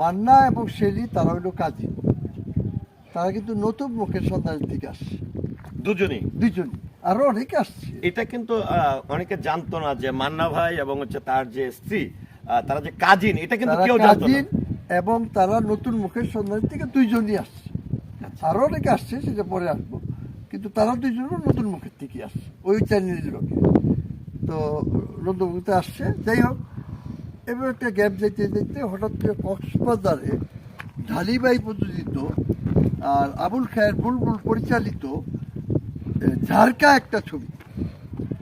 মান্না এবং শেলি তারা হইল কাজী, তারা কিন্তু নতুন মুখের সন্ধানের দিকে আসছে দুজনেই। দুজনই, আরো অনেকে আসছে। এটা কিন্তু অনেকে জানতো না যে মান্না ভাই এবং হচ্ছে তার যে স্ত্রী তারা যে কাজিন, এটা কিন্তু তারা কেউ জানতো না। কাজিন এবং তারা নতুন মুখের সন্ধানের থেকে দুইজনই আসছে। আরো অনেকে আসছে, সেটা পরে আসবো, কিন্তু তারা দুইজনও নতুন মুখের থেকে আসছে ওই চ্যানেলের লোকে। তো নতুন মুখে আসছে, যাই হোক, এবার একটা গ্যাপ যেতে যেতে হঠাৎ করে কক্সবাজারে ঢালিবাই প্রযোজিত আর আবুল খায়ের বুলবুল পরিচালিত ঝাড়কা একটা ছবি,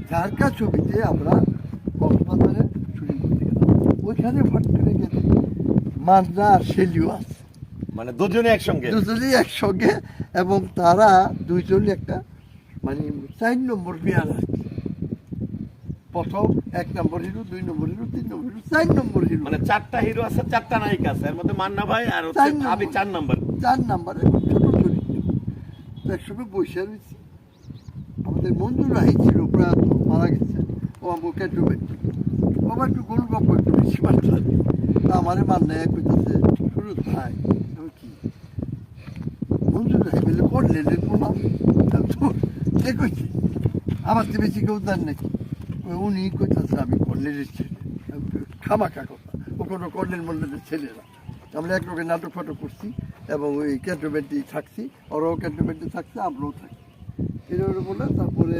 ঝাড়কা ছবিতে আমরা কক্সবাজারে শুটিং করতে গেলাম। ওইখানে হঠাৎ করে গেছে মান্না আর শেলিও আছে, মানে দুজনে একসঙ্গে। দুজনেই একসঙ্গে, এবং তারা দুইজনই একটা মানে 4 নম্বর বিয়ার আর কি। প্রথম 1 নম্বর হিরো, 2 নম্বর হিরো, 3 নম্বর হিরো, 4 নম্বর হিরো, মানে 4টা হিরো আছে, 4টা নায়িকা আছে, এর মধ্যে মান্না ভাই আর হচ্ছে 4 নম্বর। আমি 4 নাম্বার। 4 নম্বরে ছোট চরিত্র। তো একসঙ্গে বসে রয়েছি, আমাদের মঞ্জুর রাহি ছিল, প্রয়াত, মারা গেছে, ও আমার ক্যান্টনমেন্ট, ও আমার একটু গোল গপ্প একটু বেশি মাত্রায়। তা আমারে মান্নায় কইতেছে, শুরু ভাই আমি কি মঞ্জুর রাহি বলে করলেন বললাম, কে কইছে আমার তো বেশি কেউ দেন নাকি? উনি কইতেছে আমি কর্নেলের ছেলে। খামাখা কথা, ও কোনো কর্নেল মল্লের ছেলে না। আমরা এক লোকের নাটক ফাটক করছি এবং ওই ক্যান্টনমেন্টেই থাকছি, ওরাও ক্যান্টনমেন্টে থাকছে, আমরাও থাকি। এরকম বলে তারপরে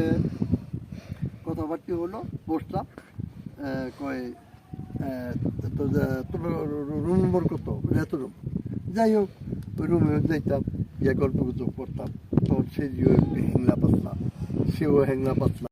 কথাবার্তা হলো, বসলাম, কয় তো তোমার রুম নম্বর কত? এত রুম। যাই হোক, ওই রুমে যাইতাম, গিয়ে গল্প গুজব করতাম, তখন সে হ্যাংলা পাতলা, সেও হ্যাংলা পাতলা।